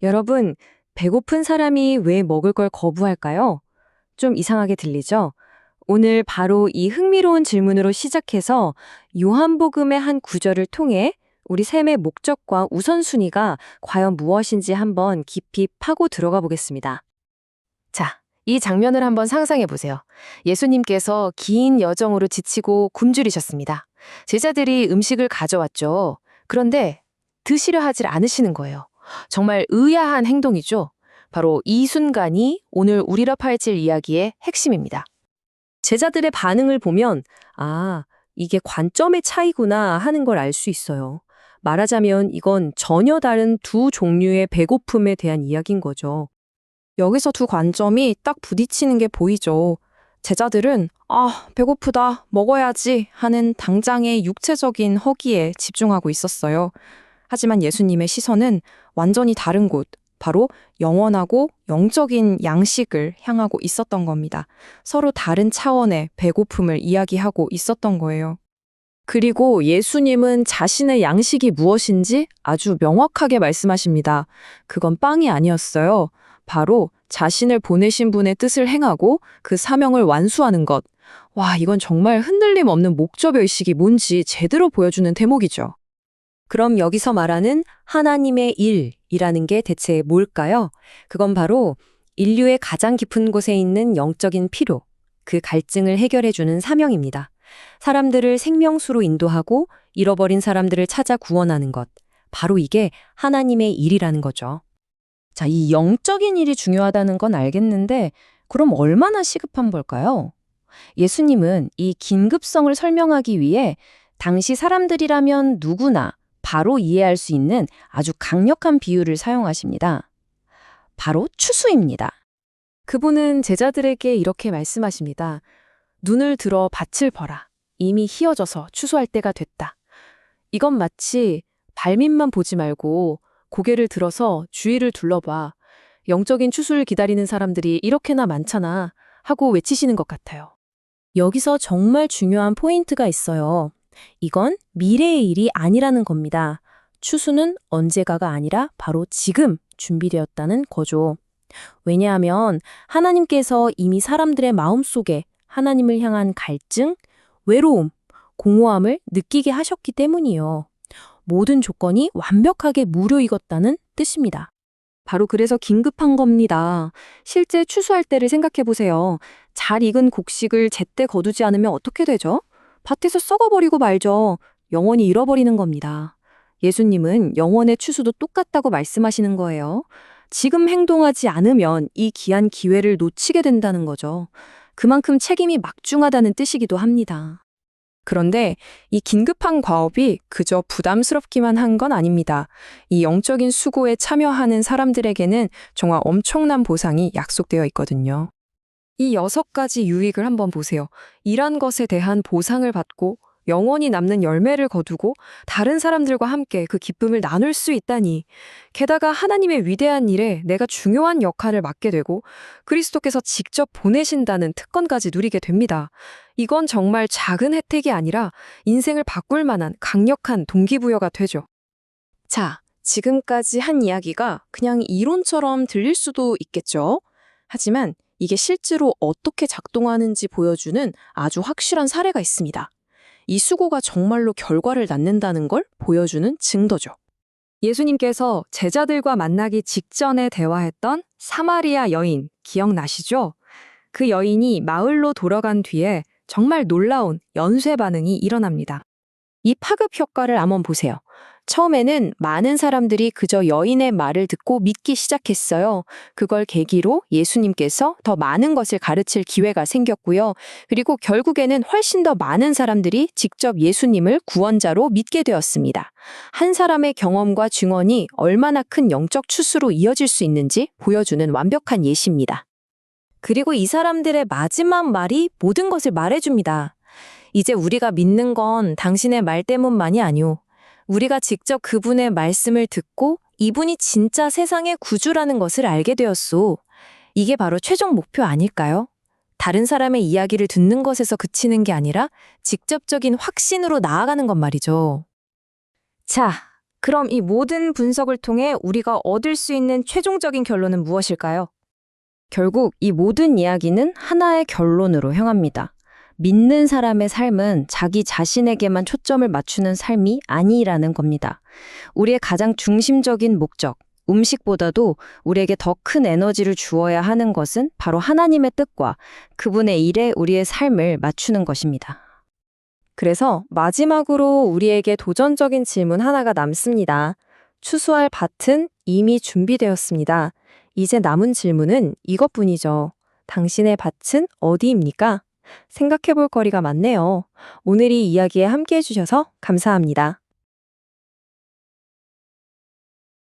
여러분, 배고픈 사람이 왜 먹을 걸 거부할까요? 좀 이상하게 들리죠? 오늘 바로 이 흥미로운 질문으로 시작해서 요한복음의 한 구절을 통해 우리 삶의 목적과 우선순위가 과연 무엇인지 한번 깊이 파고 들어가 보겠습니다. 자, 이 장면을 한번 상상해 보세요. 예수님께서 긴 여정으로 지치고 굶주리셨습니다. 제자들이 음식을 가져왔죠. 그런데 드시려 하질 않으시는 거예요. 정말 의아한 행동이죠. 바로 이 순간이 오늘 우리라 파헤칠 이야기의 핵심입니다. 제자들의 반응을 보면, 아, 이게 관점의 차이구나 하는 걸 알 수 있어요. 말하자면 이건 전혀 다른 두 종류의 배고픔에 대한 이야기인 거죠. 여기서 두 관점이 딱 부딪히는 게 보이죠. 제자들은 배고프다, 먹어야지 하는 당장의 육체적인 허기에 집중하고 있었어요. 하지만 예수님의 시선은 완전히 다른 곳, 바로 영원하고 영적인 양식을 향하고 있었던 겁니다. 서로 다른 차원의 배고픔을 이야기하고 있었던 거예요. 그리고 예수님은 자신의 양식이 무엇인지 아주 명확하게 말씀하십니다. 그건 빵이 아니었어요. 바로 자신을 보내신 분의 뜻을 행하고 그 사명을 완수하는 것. 와, 이건 정말 흔들림 없는 목적의식이 뭔지 제대로 보여주는 대목이죠. 그럼 여기서 말하는 하나님의 일이라는 게 대체 뭘까요? 그건 바로 인류의 가장 깊은 곳에 있는 영적인 필요, 그 갈증을 해결해주는 사명입니다. 사람들을 생명수로 인도하고 잃어버린 사람들을 찾아 구원하는 것. 바로 이게 하나님의 일이라는 거죠. 자, 이 영적인 일이 중요하다는 건 알겠는데, 그럼 얼마나 시급한 걸까요? 예수님은 이 긴급성을 설명하기 위해 당시 사람들이라면 누구나 바로 이해할 수 있는 아주 강력한 비유를 사용하십니다. 바로 추수입니다. 그분은 제자들에게 이렇게 말씀하십니다. 눈을 들어 밭을 벌아. 이미 희어져서 추수할 때가 됐다. 이건 마치 발밑만 보지 말고 고개를 들어서 주위를 둘러봐. 영적인 추수를 기다리는 사람들이 이렇게나 많잖아 하고 외치시는 것 같아요. 여기서 정말 중요한 포인트가 있어요. 이건 미래의 일이 아니라는 겁니다. 추수는 언제가가 아니라 바로 지금 준비되었다는 거죠. 왜냐하면 하나님께서 이미 사람들의 마음속에 하나님을 향한 갈증, 외로움, 공허함을 느끼게 하셨기 때문이요. 모든 조건이 완벽하게 무료익었다는 뜻입니다. 바로 그래서 긴급한 겁니다. 실제 추수할 때를 생각해 보세요. 잘 익은 곡식을 제때 거두지 않으면 어떻게 되죠? 밭에서 썩어버리고 말죠. 영원히 잃어버리는 겁니다. 예수님은 영원의 추수도 똑같다고 말씀하시는 거예요. 지금 행동하지 않으면 이 귀한 기회를 놓치게 된다는 거죠. 그만큼 책임이 막중하다는 뜻이기도 합니다. 그런데 이 긴급한 과업이 그저 부담스럽기만 한 건 아닙니다. 이 영적인 수고에 참여하는 사람들에게는 정말 엄청난 보상이 약속되어 있거든요. 이 6가지 유익을 한번 보세요. 일한 것에 대한 보상을 받고 영원히 남는 열매를 거두고 다른 사람들과 함께 그 기쁨을 나눌 수 있다니. 게다가 하나님의 위대한 일에 내가 중요한 역할을 맡게 되고 그리스도께서 직접 보내신다는 특권까지 누리게 됩니다. 이건 정말 작은 혜택이 아니라 인생을 바꿀 만한 강력한 동기부여가 되죠. 자, 지금까지 한 이야기가 그냥 이론처럼 들릴 수도 있겠죠. 하지만 이게 실제로 어떻게 작동하는지 보여주는 아주 확실한 사례가 있습니다. 이 수고가 정말로 결과를 낳는다는 걸 보여주는 증거죠. 예수님께서 제자들과 만나기 직전에 대화했던 사마리아 여인 기억나시죠? 그 여인이 마을로 돌아간 뒤에 정말 놀라운 연쇄 반응이 일어납니다. 이 파급 효과를 한번 보세요. 처음에는 많은 사람들이 그저 여인의 말을 듣고 믿기 시작했어요. 그걸 계기로 예수님께서 더 많은 것을 가르칠 기회가 생겼고요. 그리고 결국에는 훨씬 더 많은 사람들이 직접 예수님을 구원자로 믿게 되었습니다. 한 사람의 경험과 증언이 얼마나 큰 영적 추수로 이어질 수 있는지 보여주는 완벽한 예시입니다. 그리고 이 사람들의 마지막 말이 모든 것을 말해줍니다. 이제 우리가 믿는 건 당신의 말 때문만이 아니오. 우리가 직접 그분의 말씀을 듣고 이분이 진짜 세상의 구주라는 것을 알게 되었소. 이게 바로 최종 목표 아닐까요? 다른 사람의 이야기를 듣는 것에서 그치는 게 아니라 직접적인 확신으로 나아가는 것 말이죠. 자, 그럼 이 모든 분석을 통해 우리가 얻을 수 있는 최종적인 결론은 무엇일까요? 결국 이 모든 이야기는 하나의 결론으로 향합니다. 믿는 사람의 삶은 자기 자신에게만 초점을 맞추는 삶이 아니라는 겁니다. 우리의 가장 중심적인 목적, 음식보다도 우리에게 더 큰 에너지를 주어야 하는 것은 바로 하나님의 뜻과 그분의 일에 우리의 삶을 맞추는 것입니다. 그래서 마지막으로 우리에게 도전적인 질문 하나가 남습니다. 추수할 밭은 이미 준비되었습니다. 이제 남은 질문은 이것뿐이죠. 당신의 밭은 어디입니까? 생각해 볼 거리가 많네요. 오늘 이 이야기에 함께 해주셔서 감사합니다.